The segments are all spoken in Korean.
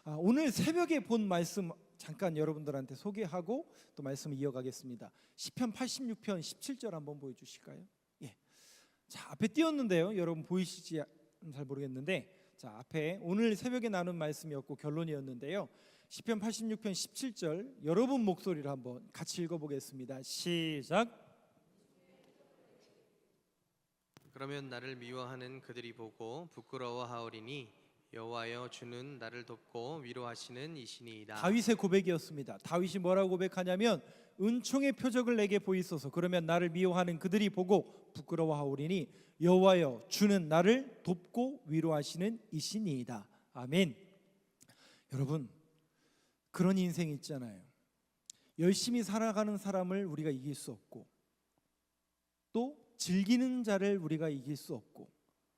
오늘 새벽에 본 말씀 잠깐 여러분들한테 소개하고 또 말씀을 이어가겠습니다. 시편 86편 17절 한번 보여주실까요? 예. 자, 앞에 띄웠는데요. 여러분 보이시지 잘 모르겠는데, 자, 앞에 오늘 새벽에 나눈 말씀이었고 결론이었는데요. 시편 86편 17절 여러분 목소리로 한번 같이 읽어보겠습니다. 시작. 그러면 나를 미워하는 그들이 보고 부끄러워하오리니 여호와여 주는 나를 돕고 위로하시는 이시니이다. 다윗의 고백이었습니다. 다윗이 뭐라고 고백하냐면 은총의 표적을 내게 보이소서. 그러면 나를 미워하는 그들이 보고 부끄러워하오리니 여호와여 주는 나를 돕고 위로하시는 이시니이다. 아멘. 여러분, 그런 인생 있잖아요. 열심히 살아가는 사람을 우리가 이길 수 없고, 또 즐기는 자를 우리가 이길 수 없고,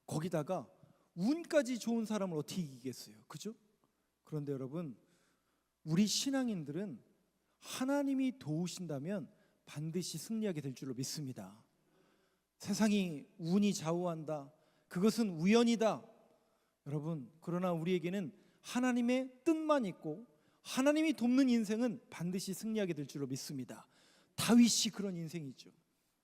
거기다가 운까지 좋은 사람을 어떻게 이기겠어요? 그죠? 그런데 여러분, 우리 신앙인들은 하나님이 도우신다면 반드시 승리하게 될 줄로 믿습니다. 세상이 운이 좌우한다, 그것은 우연이다. 여러분, 그러나 우리에게는 하나님의 뜻만 있고 하나님이 돕는 인생은 반드시 승리하게 될 줄로 믿습니다. 다윗이 그런 인생이죠.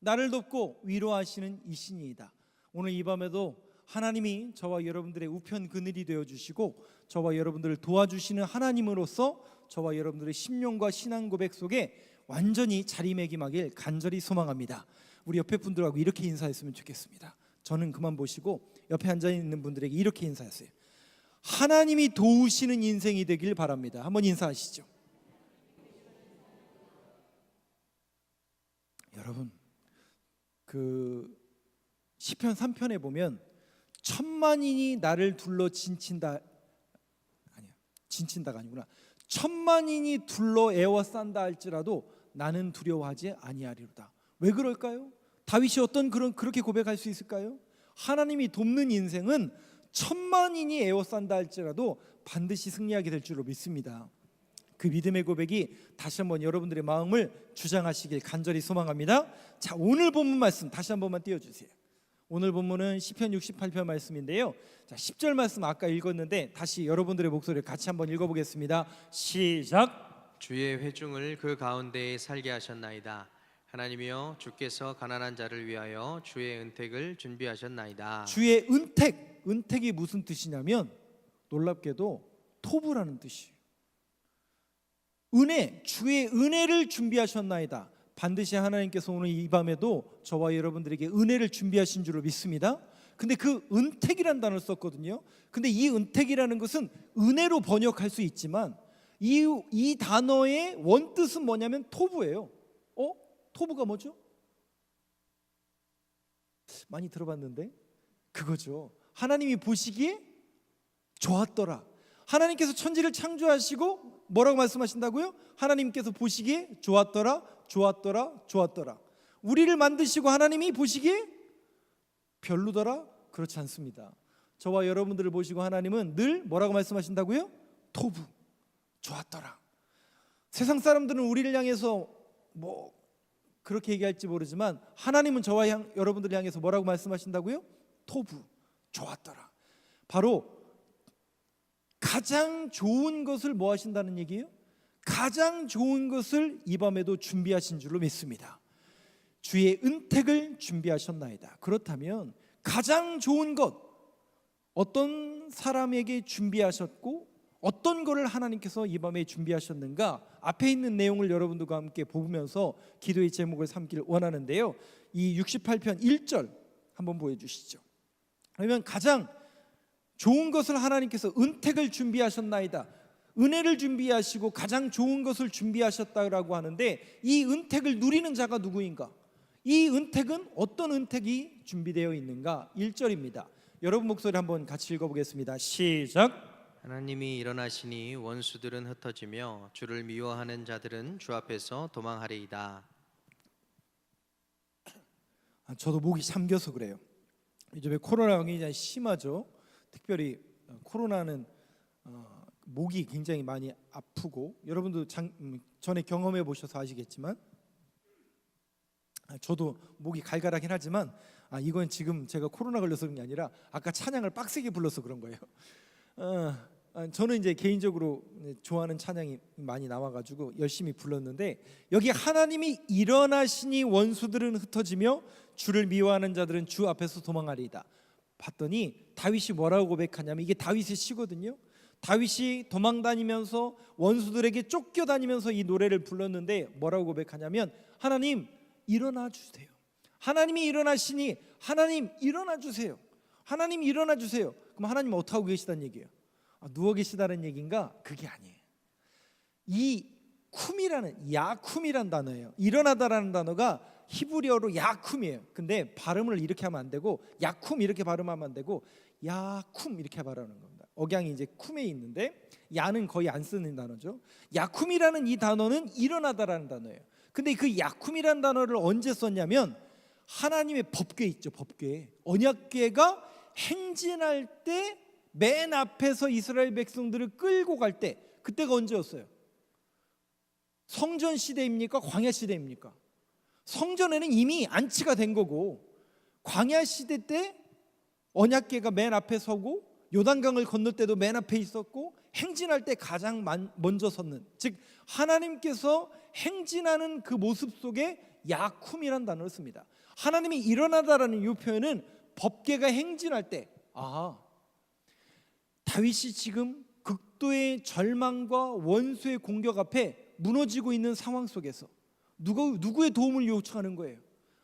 나를 돕고 위로하시는 이신이이다. 오늘 이 밤에도 하나님이 저와 여러분들의 우편 그늘이 되어주시고 저와 여러분들을 도와주시는 하나님으로서 저와 여러분들의 심령과 신앙 고백 속에 완전히 자리매김하길 간절히 소망합니다. 우리 옆에 분들하고 이렇게 인사했으면 좋겠습니다. 저는 그만 보시고 옆에 앉아있는 분들에게 이렇게 인사하세요. 하나님이 도우시는 인생이 되길 바랍니다. 한번 인사하시죠. 여러분, 그 시편 3편에 보면 천만인이 나를 둘러 진친다가 아니구나. 천만인이 둘러 에워싼다 할지라도 나는 두려워하지 아니하리로다. 왜 그럴까요? 다윗이 그렇게 고백할 수 있을까요? 하나님이 돕는 인생은 천만인이 에워싼다 할지라도 반드시 승리하게 될 줄로 믿습니다. 그 믿음의 고백이 다시 한번 여러분들의 마음을 주장하시길 간절히 소망합니다. 자, 오늘 본문 말씀 다시 한 번만 띄워주세요. 오늘 본문은 시편 68편 말씀인데요. 자, 10절 말씀 아까 읽었는데 다시 여러분들의 목소리를 같이 한번 읽어보겠습니다. 시작. 주의 회중을 그 가운데에 살게 하셨나이다. 하나님이여 주께서 가난한 자를 위하여 주의 은택을 준비하셨나이다. 주의 은택이 무슨 뜻이냐면 놀랍게도 토부라는 뜻이에요. 주의 은혜를 준비하셨나이다. 반드시 하나님께서 오늘 이 밤에도 저와 여러분들에게 은혜를 준비하신 줄로 믿습니다. 근데 그 은택이라는 단어를 썼거든요. 근데 이 은택이라는 것은 은혜로 번역할 수 있지만 이 단어의 원뜻은 뭐냐면 토부예요. 토부가 뭐죠? 많이 들어봤는데 그거죠. 하나님이 보시기에 좋았더라. 하나님께서 천지를 창조하시고 뭐라고 말씀하신다고요? 하나님께서 보시기에 좋았더라. 우리를 만드시고 하나님이 보시기에 별로더라? 그렇지 않습니다. 저와 여러분들을 보시고 하나님은 늘 뭐라고 말씀하신다고요? 토부, 좋았더라. 세상 사람들은 우리를 향해서 그렇게 얘기할지 모르지만 하나님은 저와 여러분들을 향해서 뭐라고 말씀하신다고요? 토부, 좋았더라. 바로 가장 좋은 것을 뭐 하신다는 얘기예요? 가장 좋은 것을 이 밤에도 준비하신 줄로 믿습니다. 주의 은택을 준비하셨나이다. 그렇다면 가장 좋은 것 어떤 사람에게 준비하셨고 어떤 것을 하나님께서 이 밤에 준비하셨는가? 앞에 있는 내용을 여러분들과 함께 보면서 기도의 제목을 삼기를 원하는데요. 이 68편 1절 한번 보여주시죠. 그러면 가장 좋은 것을 하나님께서 은택을 준비하셨나이다. 은혜를 준비하시고 가장 좋은 것을 준비하셨다라고 하는데 이 은택을 누리는 자가 누구인가? 이 은택은 어떤 은택이 준비되어 있는가? 1절입니다. 여러분 목소리 한번 같이 읽어보겠습니다. 시작. 하나님이 일어나시니 원수들은 흩어지며 주를 미워하는 자들은 주 앞에서 도망하리이다. 저도 목이 잠겨서 그래요. 요즘에 코로나가 굉장히 심하죠. 특별히 코로나는 목이 굉장히 많이 아프고 여러분도 전에 경험해 보셔서 아시겠지만 저도 목이 갈갈하긴 하지만 이건 지금 제가 코로나 걸려서 그런 게 아니라 아까 찬양을 빡세게 불러서 그런 거예요. 저는 이제 개인적으로 좋아하는 찬양이 많이 나와가지고 열심히 불렀는데, 여기 하나님이 일어나시니 원수들은 흩어지며 주를 미워하는 자들은 주 앞에서 도망하리이다. 봤더니 다윗이 뭐라고 고백하냐면, 이게 다윗의 시거든요. 다윗이 도망다니면서 원수들에게 쫓겨다니면서 이 노래를 불렀는데 뭐라고 고백하냐면, 하나님 일어나 주세요. 하나님이 일어나시니 하나님 일어나 주세요. 하나님 일어나 주세요. 그럼 하나님 어떻게 하고 계시다는 얘기예요? 누워 계시다는 얘기인가? 그게 아니에요. 이 쿰이라는, 야쿰이라는 단어예요. 일어나다라는 단어가 히브리어로 야쿰이에요. 근데 발음을 이렇게 하면 안 되고, 야쿰 이렇게 발음하면 안 되고, 야쿰 이렇게 발음하는 겁니다. 억양이 이제 쿰에 있는데 야는 거의 안 쓰는 단어죠. 야쿰이라는 이 단어는 일어나다라는 단어예요. 근데 그 야쿰이라는 단어를 언제 썼냐면, 하나님의 법궤 있죠. 법궤, 언약궤가 행진할 때 맨 앞에서 이스라엘 백성들을 끌고 갈 때, 그때가 언제였어요? 성전 시대입니까? 광야 시대입니까? 성전에는 이미 안치가 된 거고, 광야 시대 때 언약궤가 맨 앞에 서고, 요단강을 건널 때도 맨 앞에 있었고, 행진할 때 가장 먼저 섰는, 즉 하나님께서 행진하는 그 모습 속에 야쿰이라는 단어를 씁니다. 하나님이 일어나다라는 이 표현은 법궤가 행진할 때, 다윗이 지금 극도의 절망과 원수의 공격 앞에 무너지고 있는 상황 속에서 누구의 도움을 요청하는 거예요?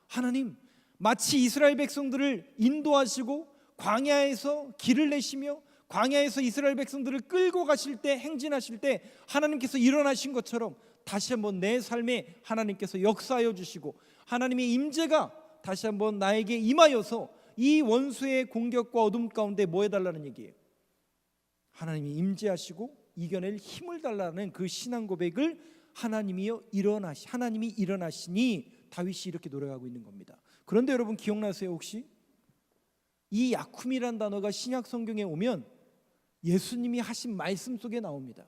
하나님, 마치 이스라엘 백성들을 인도하시고 광야에서 길을 내시며 광야에서 이스라엘 백성들을 끌고 가실 때, 행진하실 때 하나님께서 일어나신 것처럼 다시 한번 내 삶에 하나님께서 역사하여 주시고, 하나님의 임재가 다시 한번 나에게 임하여서 이 원수의 공격과 어둠 가운데 뭐 해달라는 얘기예요? 하나님이 임재하시고 이겨낼 힘을 달라는 그 신앙 고백을 하나님이 일어나시니 다윗이 이렇게 노래하고 있는 겁니다. 그런데 여러분 기억나세요? 혹시 이 야쿰이란 단어가 신약 성경에 오면 예수님이 하신 말씀 속에 나옵니다.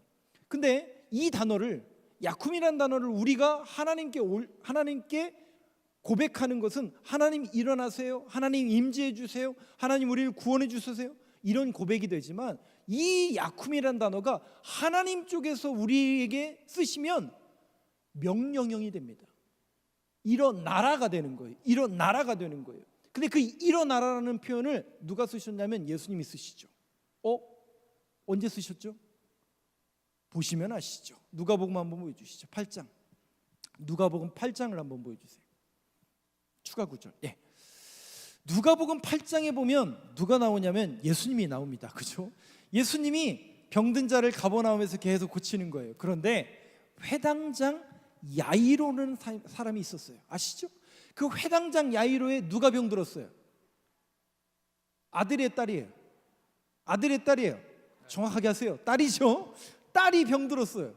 근데 이 단어를, 야쿰이란 단어를 우리가 하나님께 고백하는 것은 하나님 일어나세요, 하나님 임재해 주세요, 하나님 우리를 구원해 주세요, 이런 고백이 되지만, 이 야쿰이란 단어가 하나님 쪽에서 우리에게 쓰시면 명령형이 됩니다. 일어나라가 되는 거예요. 일어나라가 되는 거예요. 근데 그 일어나라는 표현을 누가 쓰셨냐면 예수님이 쓰시죠. 언제 쓰셨죠? 보시면 아시죠. 누가복음 한번 보여주시죠. 8장. 누가복음 8장을 한번 보여주세요. 추가 구절. 누가복음 8장에 보면 누가 나오냐면 예수님이 나옵니다. 그죠? 예수님이 병든 자를 가버나움에서 계속 고치는 거예요. 그런데 회당장 야이로는 사람이 있었어요. 아시죠? 그 회당장 야이로에 누가 병들었어요? 아들의 딸이에요. 아들의 딸이에요. 정확하게 하세요. 딸이죠. 딸이 병들었어요.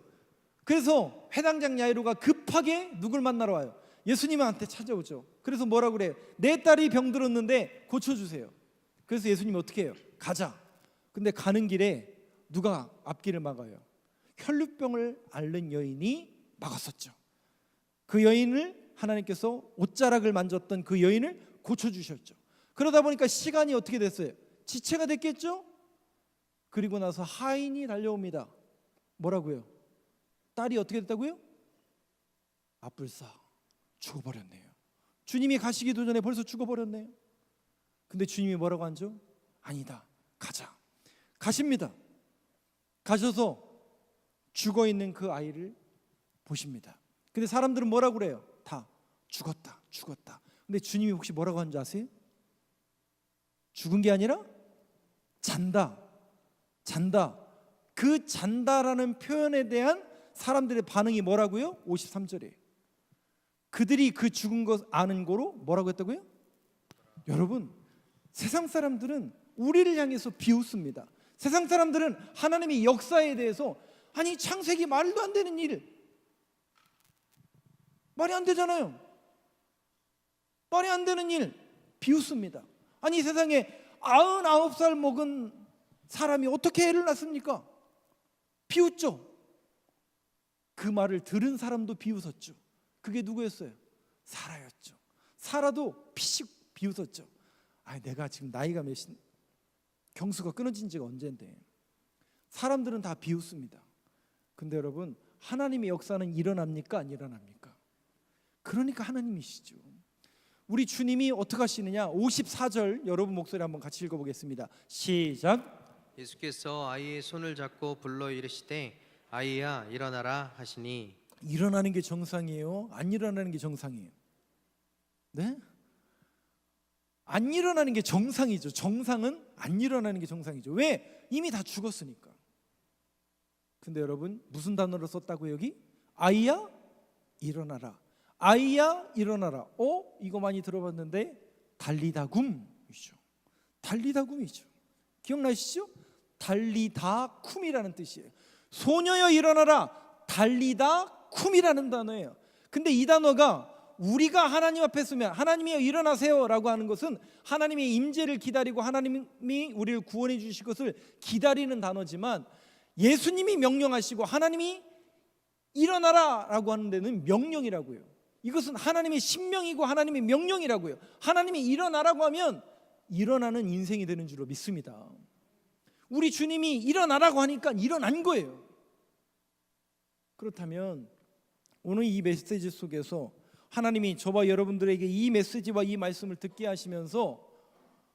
그래서 회당장 야이로가 급하게 누굴 만나러 와요? 예수님한테 찾아오죠. 그래서 뭐라고 그래요? 내 딸이 병들었는데 고쳐주세요. 그래서 예수님이 어떻게 해요? 가자. 근데 가는 길에 누가 앞길을 막아요? 혈루병을 앓는 여인이 막았었죠. 그 여인을 하나님께서 옷자락을 만졌던 그 여인을 고쳐주셨죠. 그러다 보니까 시간이 어떻게 됐어요? 지체가 됐겠죠? 그리고 나서 하인이 달려옵니다. 뭐라고요? 딸이 어떻게 됐다고요? 아뿔싸 죽어버렸네요. 주님이 가시기도 전에 벌써 죽어버렸네요. 근데 주님이 뭐라고 하죠? 아니다, 가자. 가십니다. 가셔서 죽어있는 그 아이를 보십니다. 근데 사람들은 뭐라고 그래요? 다 죽었다, 죽었다. 근데 주님이 혹시 뭐라고 하는지 아세요? 죽은 게 아니라 잔다, 잔다. 그 잔다라는 표현에 대한 사람들의 반응이 뭐라고요? 53절에 그들이 그 죽은 것 아는 거로 뭐라고 했다고요? 여러분, 세상 사람들은 우리를 향해서 비웃습니다. 세상 사람들은 하나님의 역사에 대해서, 아니 창세기 말도 안 되는 일, 말이 안 되잖아요. 말이 안 되는 일 비웃습니다. 아니 세상에 99살 먹은 사람이 어떻게 애를 낳습니까? 비웃죠. 그 말을 들은 사람도 비웃었죠. 그게 누구였어요? 사라였죠. 사라도 피식 비웃었죠. 내가 지금 나이가 몇인, 경수가 끊어진 지가 언젠데. 사람들은 다 비웃습니다. 근데 여러분, 하나님의 역사는 일어납니까? 안 일어납니까? 그러니까 하나님이시죠. 우리 주님이 어떻게 하시느냐? 54절 여러분 목소리 한번 같이 읽어보겠습니다. 시작. 예수께서 아이의 손을 잡고 불러 이르시되 아이야 일어나라 하시니. 일어나는 게 정상이에요? 안 일어나는 게 정상이에요? 네? 안 일어나는 게 정상이죠. 정상은 안 일어나는 게 정상이죠. 왜? 이미 다 죽었으니까. 근데 여러분, 무슨 단어를 썼다고 여기? 아이야 일어나라. 아이야 일어나라. 이거 많이 들어봤는데 달리다굼이죠. 달리다굼이죠. 기억나시죠? 달리다쿰이라는 뜻이에요. 소녀여 일어나라. 달리다쿰이라는 단어예요. 근데 이 단어가 우리가 하나님 앞에 서면 하나님이여 일어나세요 라고 하는 것은 하나님의 임재를 기다리고 하나님이 우리를 구원해 주실 것을 기다리는 단어지만, 예수님이 명령하시고 하나님이 일어나라 라고 하는 데는 명령이라고요. 이것은 하나님의 신명이고 하나님의 명령이라고요. 하나님이 일어나라고 하면 일어나는 인생이 되는 줄로 믿습니다. 우리 주님이 일어나라고 하니까 일어난 거예요. 그렇다면 오늘 이 메시지 속에서 하나님이 저와 여러분들에게 이 메시지와 이 말씀을 듣게 하시면서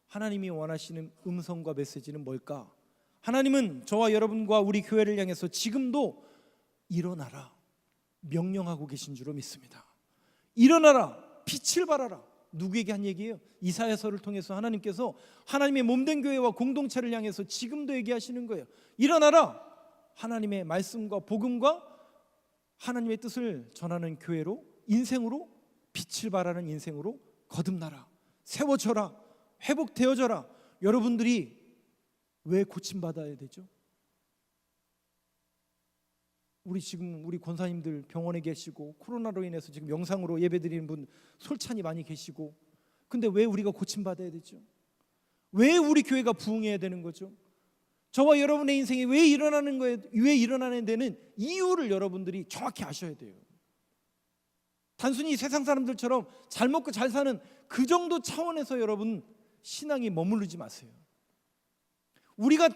하나님이 원하시는 음성과 메시지는 뭘까? 하나님은 저와 여러분과 우리 교회를 향해서 지금도 일어나라 명령하고 계신 줄로 믿습니다. 일어나라, 빛을 발하라. 누구에게 한 얘기예요? 이사야서를 통해서 하나님께서 하나님의 몸된 교회와 공동체를 향해서 지금도 얘기하시는 거예요. 일어나라. 하나님의 말씀과 복음과 하나님의 뜻을 전하는 교회로, 인생으로, 빛을 발하는 인생으로 거듭나라. 세워져라. 회복되어져라. 여러분들이 왜 고침받아야 되죠? 우리 권사님들 병원에 계시고 코로나로 인해서 지금 영상으로 예배드리는 분 솔찬히 많이 계시고, 근데 왜 우리가 고침받아야 되죠? 왜 우리 교회가 부흥해야 되는 거죠? 저와 여러분의 인생이 왜 일어나는 거예요? 왜 일어나는 데는 이유를 여러분들이 정확히 아셔야 돼요. 단순히 세상 사람들처럼 잘 먹고 잘 사는 그 정도 차원에서 여러분 신앙이 머무르지 마세요. 우리가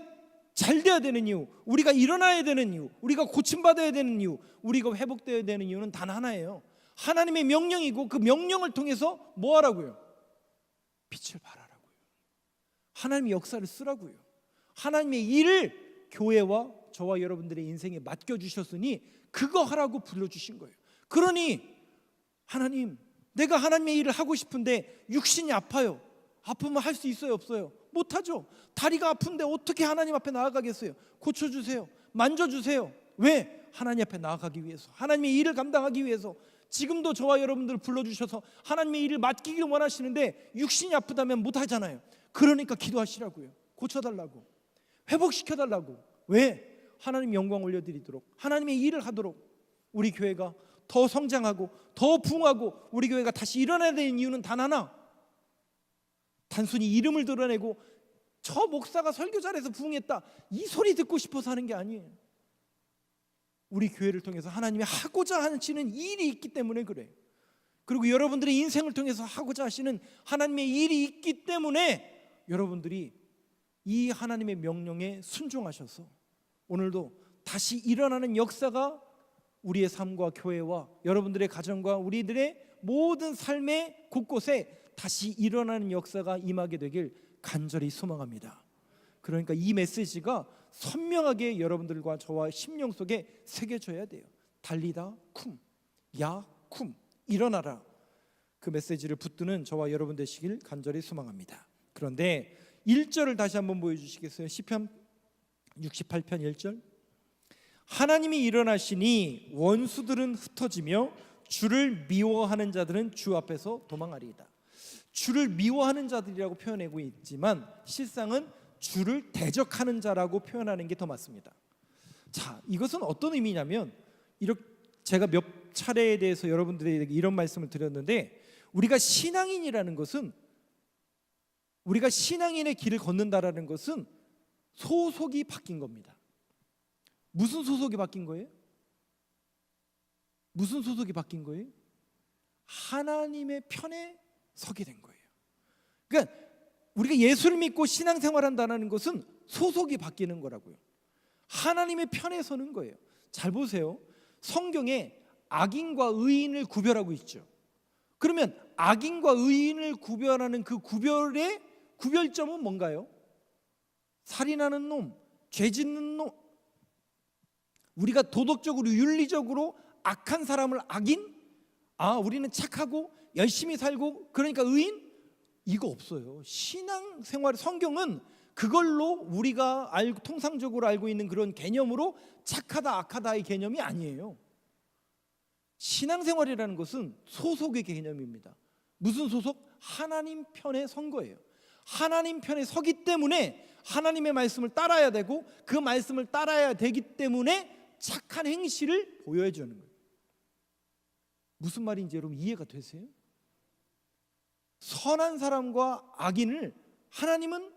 잘 돼야 되는 이유, 우리가 일어나야 되는 이유, 우리가 고침받아야 되는 이유, 우리가 회복되어야 되는 이유는 단 하나예요. 하나님의 명령이고 그 명령을 통해서 뭐 하라고요? 빛을 발하라고요. 하나님의 역사를 쓰라고요. 하나님의 일을 교회와 저와 여러분들의 인생에 맡겨주셨으니 그거 하라고 불러주신 거예요. 그러니 하나님, 내가 하나님의 일을 하고 싶은데 육신이 아파요. 아프면 할 수 있어요, 없어요? 못하죠. 다리가 아픈데 어떻게 하나님 앞에 나아가겠어요? 고쳐주세요. 만져주세요. 왜? 하나님 앞에 나아가기 위해서, 하나님의 일을 감당하기 위해서. 지금도 저와 여러분들을 불러주셔서 하나님의 일을 맡기길 원하시는데 육신이 아프다면 못하잖아요. 그러니까 기도하시라고요. 고쳐달라고, 회복시켜달라고. 왜? 하나님 영광 올려드리도록, 하나님의 일을 하도록 우리 교회가 더 성장하고 더 부흥하고 우리 교회가 다시 일어나야 되는 이유는 단 하나, 단순히 이름을 드러내고 저 목사가 설교 잘해서 부흥했다 이 소리 듣고 싶어서 하는 게 아니에요. 우리 교회를 통해서 하나님이 하고자 하시는 일이 있기 때문에 그래요. 그리고 여러분들의 인생을 통해서 하고자 하시는 하나님의 일이 있기 때문에 여러분들이 이 하나님의 명령에 순종하셔서 오늘도 다시 일어나는 역사가 우리의 삶과 교회와 여러분들의 가정과 우리들의 모든 삶의 곳곳에 다시 일어나는 역사가 임하게 되길 간절히 소망합니다. 그러니까 이 메시지가 선명하게 여러분들과 저와 심령 속에 새겨져야 돼요. 달리다 쿰, 야 쿰, 일어나라. 그 메시지를 붙드는 저와 여러분 되시길 간절히 소망합니다. 그런데 1절을 다시 한번 보여주시겠어요? 시편 68편 1절. 하나님이 일어나시니 원수들은 흩어지며 주를 미워하는 자들은 주 앞에서 도망하리이다. 주를 미워하는 자들이라고 표현하고 있지만 실상은 주를 대적하는 자라고 표현하는 게 더 맞습니다. 자, 이것은 어떤 의미냐면, 이렇게 제가 몇 차례에 대해서 여러분들에게 이런 말씀을 드렸는데, 우리가 신앙인이라는 것은, 우리가 신앙인의 길을 걷는다라는 것은 소속이 바뀐 겁니다. 무슨 소속이 바뀐 거예요? 무슨 소속이 바뀐 거예요? 하나님의 편에 서게 된 거예요. 그러니까 우리가 예수를 믿고 신앙생활한다는 것은 소속이 바뀌는 거라고요. 하나님의 편에 서는 거예요. 잘 보세요. 성경에 악인과 의인을 구별하고 있죠. 그러면 악인과 의인을 구별하는 그 구별의 구별점은 뭔가요? 살인하는 놈, 죄 짓는 놈, 우리가 도덕적으로 윤리적으로 악한 사람을 악인? 우리는 착하고 열심히 살고 그러니까 의인? 이거 없어요. 신앙생활 성경은 그걸로 우리가 통상적으로 알고 있는 그런 개념으로 착하다 악하다의 개념이 아니에요. 신앙생활이라는 것은 소속의 개념입니다. 무슨 소속? 하나님 편에 선 거예요. 하나님 편에 서기 때문에 하나님의 말씀을 따라야 되고 그 말씀을 따라야 되기 때문에 착한 행실을 보여야 주는 거예요. 무슨 말인지 여러분 이해가 되세요? 선한 사람과 악인을 하나님은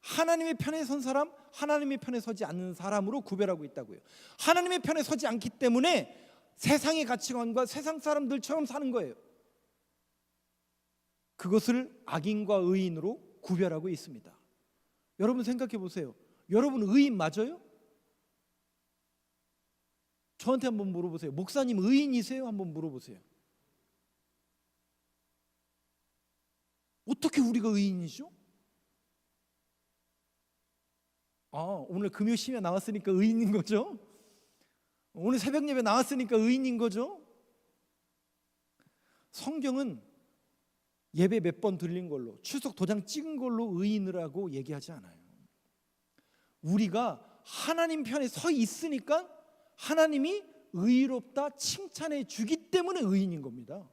하나님의 편에 선 사람, 하나님의 편에 서지 않는 사람으로 구별하고 있다고요. 하나님의 편에 서지 않기 때문에 세상의 가치관과 세상 사람들처럼 사는 거예요. 그것을 악인과 의인으로 구별하고 있습니다. 여러분 생각해 보세요. 여러분 의인 맞아요? 저한테 한번 물어보세요. 목사님 의인이세요? 한번 물어보세요. 어떻게 우리가 의인이죠? 오늘 금요 심야 나왔으니까 의인인 거죠? 오늘 새벽 예배 나왔으니까 의인인 거죠? 성경은 예배 몇 번 들린 걸로, 출석 도장 찍은 걸로 의인이라고 얘기하지 않아요. 우리가 하나님 편에 서 있으니까 하나님이 의롭다 칭찬해 주기 때문에 의인인 겁니다.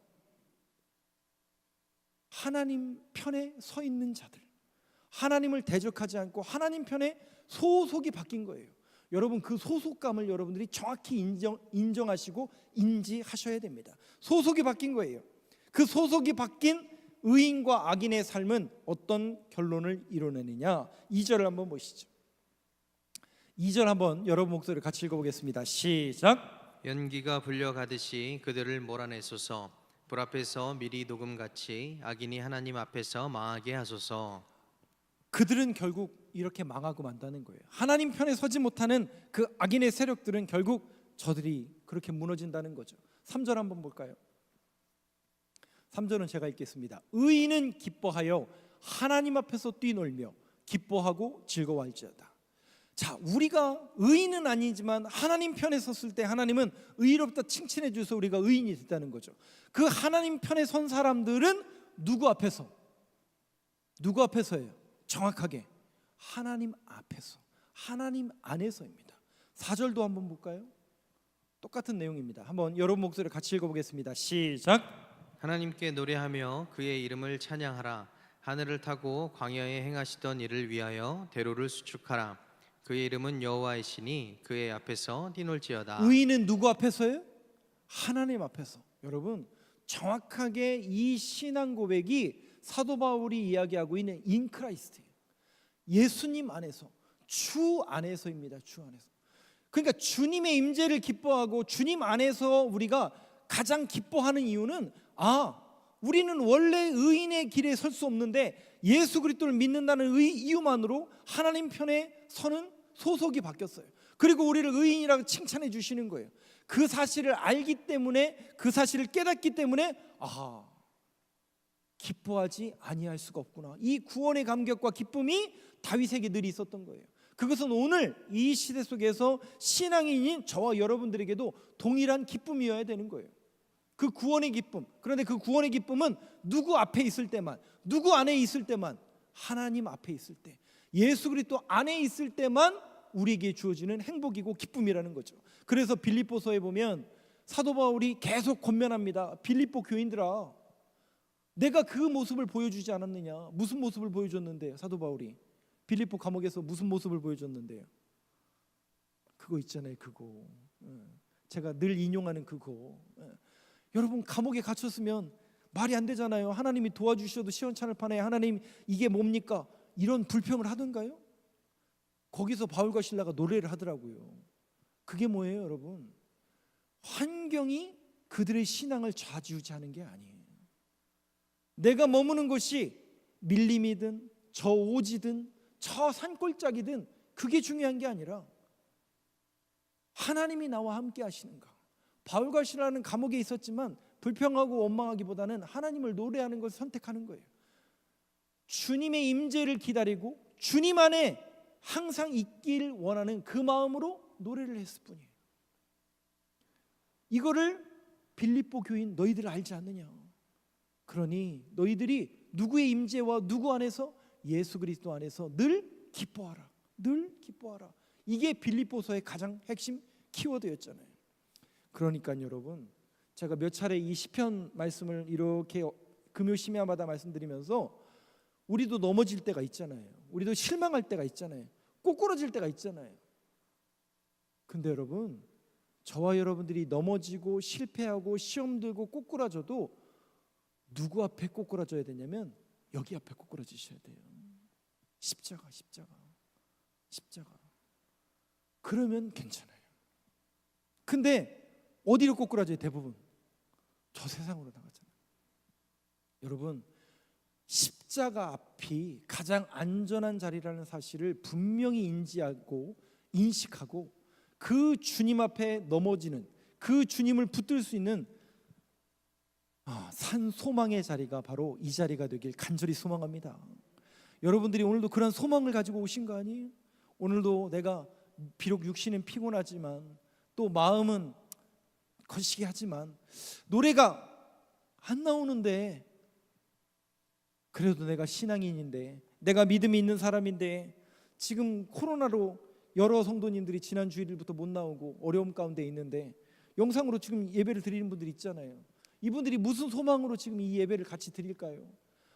하나님 편에 서 있는 자들, 하나님을 대적하지 않고 하나님 편에 소속이 바뀐 거예요. 여러분 그 소속감을 여러분들이 정확히 인정하시고 인지하셔야 됩니다. 소속이 바뀐 거예요. 그 소속이 바뀐 의인과 악인의 삶은 어떤 결론을 이뤄내느냐? 2절을 한번 보시죠. 2절 한번 여러분 목소리를 같이 읽어보겠습니다. 시작. 연기가 불려가듯이 그들을 몰아내소서. 불 앞에서 미리 녹음같이 악인이 하나님 앞에서 망하게 하소서. 그들은 결국 이렇게 망하고 만다는 거예요. 하나님 편에 서지 못하는 그 악인의 세력들은 결국 저들이 그렇게 무너진다는 거죠. 3절 한번 볼까요? 3절은 제가 읽겠습니다. 의인은 기뻐하여 하나님 앞에서 뛰놀며 기뻐하고 즐거워할지어다. 자, 우리가 의인은 아니지만 하나님 편에 섰을 때 하나님은 의롭다 칭찬해 주셔서 우리가 의인이 됐다는 거죠. 그 하나님 편에 선 사람들은 누구 앞에서? 누구 앞에서예요? 정확하게 하나님 앞에서, 하나님 안에서입니다. 4절도 한번 볼까요? 똑같은 내용입니다. 한번 여러분 목소리를 같이 읽어보겠습니다. 시작. 하나님께 노래하며 그의 이름을 찬양하라. 하늘을 타고 광야에 행하시던 일을 위하여 대로를 수축하라. 그의 이름은 여호와이시니 그의 앞에서 뛰놀지어다. 의인은 누구 앞에서요? 하나님 앞에서. 여러분 정확하게 이 신앙 고백이 사도 바울이 이야기하고 있는 인 크라이스트예요. 예수님 안에서, 주 안에서입니다. 주 안에서. 그러니까 주님의 임재를 기뻐하고 주님 안에서 우리가 가장 기뻐하는 이유는 우리는 원래 의인의 길에 설 수 없는데 예수 그리스도를 믿는다는 이유만으로 하나님 편에 서는 소속이 바뀌었어요. 그리고 우리를 의인이라고 칭찬해 주시는 거예요. 그 사실을 알기 때문에, 그 사실을 깨닫기 때문에 기뻐하지 아니할 수가 없구나. 이 구원의 감격과 기쁨이 다윗에게 늘 있었던 거예요. 그것은 오늘 이 시대 속에서 신앙인인 저와 여러분들에게도 동일한 기쁨이어야 되는 거예요. 그 구원의 기쁨. 그런데 그 구원의 기쁨은 누구 앞에 있을 때만, 누구 안에 있을 때만, 하나님 앞에 있을 때, 예수 그리스도 안에 있을 때만 우리에게 주어지는 행복이고 기쁨이라는 거죠. 그래서 빌립보서에 보면 사도 바울이 계속 권면합니다. 빌립보 교인들아, 내가 그 모습을 보여주지 않았느냐? 무슨 모습을 보여줬는데요? 사도 바울이 빌립보 감옥에서 무슨 모습을 보여줬는데요? 그거 있잖아요. 그거 제가 늘 인용하는 그거. 여러분 감옥에 갇혔으면 말이 안 되잖아요. 하나님이 도와주셔도 시원찮을 판에 하나님 이게 뭡니까? 이런 불평을 하던가요? 거기서 바울과 실라가 노래를 하더라고요. 그게 뭐예요, 여러분? 환경이 그들의 신앙을 좌지우지하는 게 아니에요. 내가 머무는 곳이 밀림이든 저 오지든 저 산골짜기든 그게 중요한 게 아니라 하나님이 나와 함께 하시는가? 바울과 시라는 감옥에 있었지만 불평하고 원망하기보다는 하나님을 노래하는 것을 선택하는 거예요. 주님의 임재를 기다리고 주님 안에 항상 있길 원하는 그 마음으로 노래를 했을 뿐이에요. 이거를 빌립보 교인 너희들 알지 않느냐? 그러니 너희들이 누구의 임재와 누구 안에서? 예수 그리스도 안에서 늘 기뻐하라. 늘 기뻐하라. 이게 빌립보서의 가장 핵심 키워드였잖아요. 그러니까 여러분, 제가 몇 차례 이 시편 말씀을 이렇게 금요 심야마다 말씀드리면서 우리도 넘어질 때가 있잖아요. 우리도 실망할 때가 있잖아요. 꼬꾸라질 때가 있잖아요. 근데 여러분, 저와 여러분들이 넘어지고 실패하고 시험 들고 꼬꾸라져도 누구 앞에 꼬꾸라져야 되냐면 여기 앞에 꼬꾸라지셔야 돼요. 십자가. 그러면 괜찮아요. 근데 어디로 꼬꾸라져요? 대부분 저 세상으로 나가잖아요. 여러분, 십자가 앞이 가장 안전한 자리라는 사실을 분명히 인지하고 인식하고 그 주님 앞에 넘어지는, 그 주님을 붙들 수 있는 산 소망의 자리가 바로 이 자리가 되길 간절히 소망합니다. 여러분들이 오늘도 그런 소망을 가지고 오신 거 아니에요? 오늘도 내가 비록 육신은 피곤하지만 또 마음은 거시기 하지만 노래가 안 나오는데 그래도 내가 신앙인인데, 내가 믿음이 있는 사람인데, 지금 코로나로 여러 성도님들이 지난 주일부터 못 나오고 어려움 가운데 있는데 영상으로 지금 예배를 드리는 분들이 있잖아요. 이분들이 무슨 소망으로 지금 이 예배를 같이 드릴까요?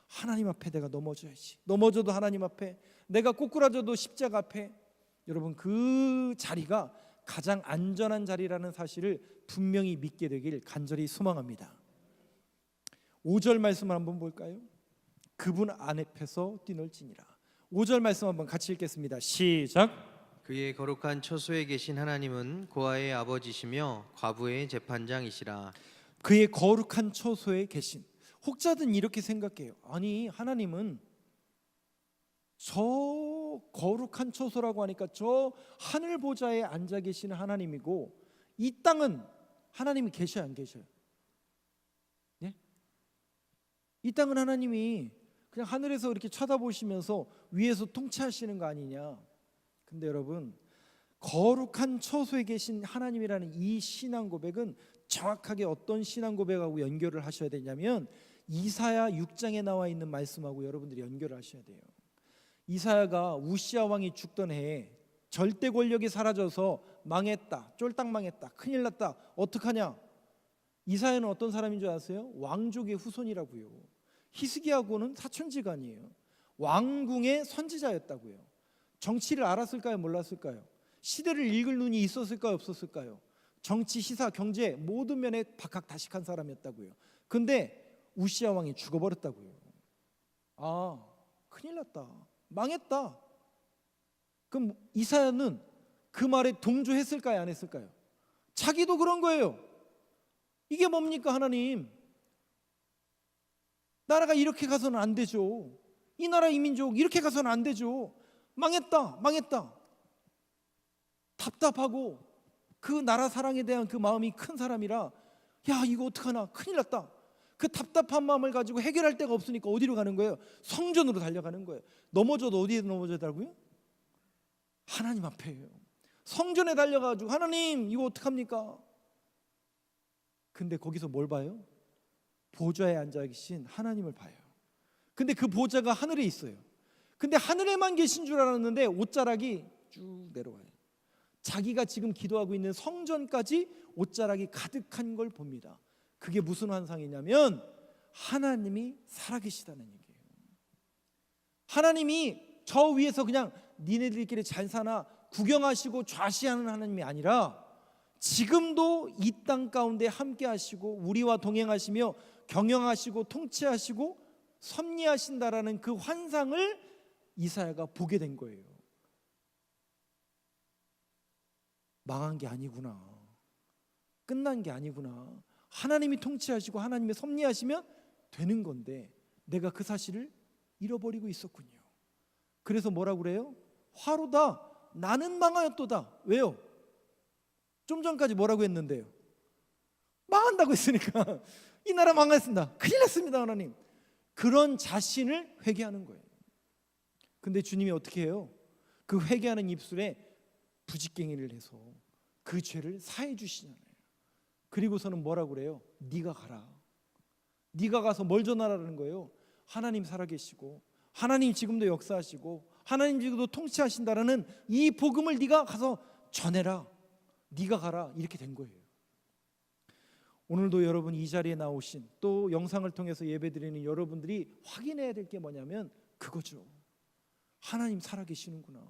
하나님 앞에 내가 넘어져야지. 넘어져도 하나님 앞에, 내가 꼬꾸라져도 십자가 앞에. 여러분, 그 자리가 가장 안전한 자리라는 사실을 분명히 믿게 되길 간절히 소망합니다. 5절 말씀을 한번 볼까요? 그분 앞에서 뛰놀지니라. 5절 말씀 한번 같이 읽겠습니다. 시작. 그의 거룩한 처소에 계신 하나님은 고아의 아버지시며 과부의 재판장이시라. 그의 거룩한 처소에 계신, 혹자든 이렇게 생각해요. 아니, 하나님은 저 거룩한 처소라고 하니까 저 하늘 보좌에 앉아 계시는 하나님이고 이 땅은 하나님이 계셔요, 안 계셔요? 예? 이 땅은 하나님이 그냥 하늘에서 이렇게 쳐다보시면서 위에서 통치하시는 거 아니냐? 근데 여러분, 거룩한 처소에 계신 하나님이라는 이 신앙 고백은 정확하게 어떤 신앙 고백하고 연결을 하셔야 되냐면 이사야 6장에 나와 있는 말씀하고 여러분들이 연결을 하셔야 돼요. 이사야가 우시아 왕이 죽던 해에 절대 권력이 사라져서 망했다, 쫄딱 망했다, 큰일 났다, 어떡하냐? 이사야는 어떤 사람인 줄 아세요? 왕족의 후손이라고요. 히스기야하고는 사촌지간이에요. 왕궁의 선지자였다고요. 정치를 알았을까요? 몰랐을까요? 시대를 읽을 눈이 있었을까요? 없었을까요? 정치, 시사, 경제 모든 면에 박학다식한 사람이었다고요. 근데 우시아 왕이 죽어버렸다고요. 큰일 났다, 망했다. 그럼 이사야는 그 말에 동조했을까요? 안 했을까요? 자기도 그런 거예요. 이게 뭡니까 하나님? 나라가 이렇게 가서는 안 되죠. 이 나라 이민족 이렇게 가서는 안 되죠. 망했다. 답답하고 그 나라 사랑에 대한 그 마음이 큰 사람이라 야, 이거 어떡하나, 큰일 났다. 그 답답한 마음을 가지고 해결할 데가 없으니까 어디로 가는 거예요? 성전으로 달려가는 거예요. 넘어져도 어디에 넘어져다고요? 하나님 앞에요. 성전에 달려가지고 하나님 이거 어떡합니까? 근데 거기서 뭘 봐요? 보좌에 앉아 계신 하나님을 봐요. 근데 그 보좌가 하늘에 있어요. 근데 하늘에만 계신 줄 알았는데 옷자락이 쭉 내려와요. 자기가 지금 기도하고 있는 성전까지 옷자락이 가득한 걸 봅니다. 그게 무슨 환상이냐면 하나님이 살아계시다는 얘기예요. 하나님이 저 위에서 그냥 니네들끼리 잘 사나 구경하시고 좌시하는 하나님이 아니라 지금도 이 땅 가운데 함께 하시고 우리와 동행하시며 경영하시고 통치하시고 섭리하신다라는 그 환상을 이사야가 보게 된 거예요. 망한 게 아니구나, 끝난 게 아니구나, 하나님이 통치하시고 하나님이 섭리하시면 되는 건데 내가 그 사실을 잃어버리고 있었군요. 그래서 뭐라고 그래요? 화로다, 나는 망하였도다. 왜요? 좀 전까지 뭐라고 했는데요? 망한다고 했으니까 이 나라 망했습니다. 큰일 났습니다, 하나님. 그런 자신을 회개하는 거예요. 근데 주님이 어떻게 해요? 그 회개하는 입술에 부지깽이를 해서 그 죄를 사해 주시잖아요. 그리고서는 뭐라고 그래요? 네가 가라. 네가 가서 뭘 전하라는 거예요? 하나님 살아계시고 하나님 지금도 역사하시고 하나님 지금도 통치하신다라는 이 복음을 네가 가서 전해라. 네가 가라. 이렇게 된 거예요. 오늘도 여러분 이 자리에 나오신 또 영상을 통해서 예배드리는 여러분들이 확인해야 될 게 뭐냐면 그거죠. 하나님 살아계시는구나.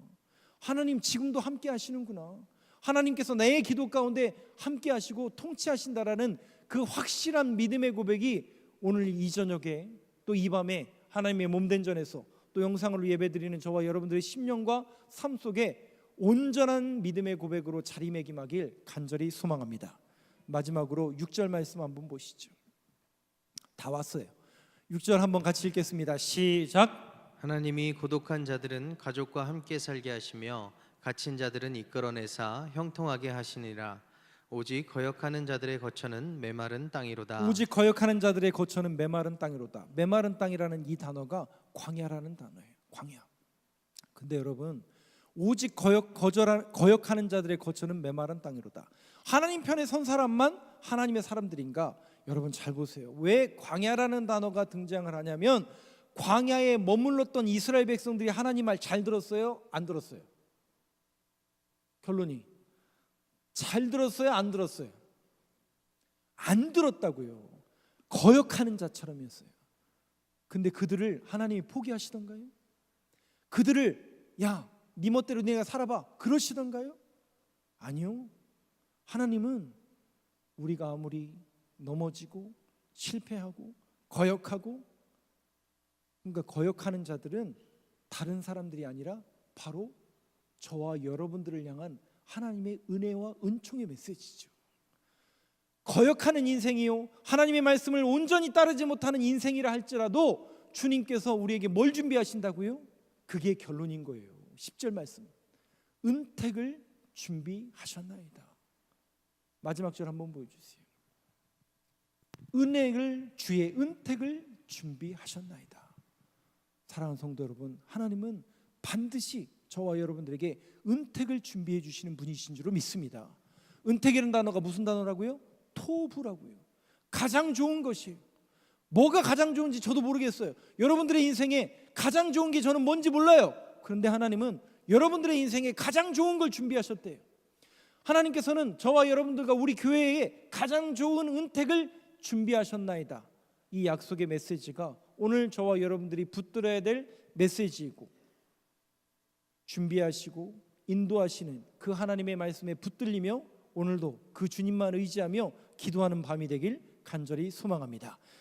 하나님 지금도 함께 하시는구나. 하나님께서 내 기도 가운데 함께 하시고 통치하신다라는 그 확실한 믿음의 고백이 오늘 이 저녁에 또 이 밤에 하나님의 몸된 전에서 또 영상으로 예배드리는 저와 여러분들의 심령과 삶 속에 온전한 믿음의 고백으로 자리매김하길 간절히 소망합니다. 마지막으로 6절 말씀 한번 보시죠. 다 왔어요. 6절 한번 같이 읽겠습니다. 시작. 하나님이 고독한 자들은 가족과 함께 살게 하시며 갇힌 자들은 이끌어내사 형통하게 하시니라. 오직 거역하는 자들의 거처는 메마른 땅이로다. 오직 거역하는 자들의 거처는 메마른 땅이로다. 메마른 땅이라는 이 단어가 광야라는 단어예요. 광야. 근데 여러분, 오직 거역하는 자들의 거처는 메마른 땅이로다. 하나님 편에 선 사람만 하나님의 사람들인가? 여러분 잘 보세요. 왜 광야라는 단어가 등장을 하냐면 광야에 머물렀던 이스라엘 백성들이 하나님 말 잘 들었어요? 안 들었어요? 결론이 잘 들었어요? 안 들었어요? 안 들었다고요. 거역하는 자처럼이었어요. 근데 그들을 하나님이 포기하시던가요? 그들을 야, 네 멋대로 네가 살아봐 그러시던가요? 아니요. 하나님은 우리가 아무리 넘어지고 실패하고 거역하고, 그러니까 거역하는 자들은 다른 사람들이 아니라 바로 저와 여러분들을 향한 하나님의 은혜와 은총의 메시지죠. 거역하는 인생이요, 하나님의 말씀을 온전히 따르지 못하는 인생이라 할지라도 주님께서 우리에게 뭘 준비하신다고요? 그게 결론인 거예요. 10절 말씀, 은택을 준비하셨나이다. 마지막 절 한번 보여주세요. 은혜를, 주의 은택을 준비하셨나이다. 사랑하는 성도 여러분, 하나님은 반드시 저와 여러분들에게 은택을 준비해 주시는 분이신 줄로 믿습니다. 은택이라는 단어가 무슨 단어라고요? 토부라고요. 가장 좋은 것이에요. 뭐가 가장 좋은지 저도 모르겠어요. 여러분들의 인생에 가장 좋은 게 저는 뭔지 몰라요. 그런데 하나님은 여러분들의 인생에 가장 좋은 걸 준비하셨대요. 하나님께서는 저와 여러분들과 우리 교회에 가장 좋은 은택을 준비하셨나이다. 이 약속의 메시지가 오늘 저와 여러분들이 붙들어야 될 메시지이고, 준비하시고 인도하시는 그 하나님의 말씀에 붙들리며 오늘도 그 주님만 의지하며 기도하는 밤이 되길 간절히 소망합니다.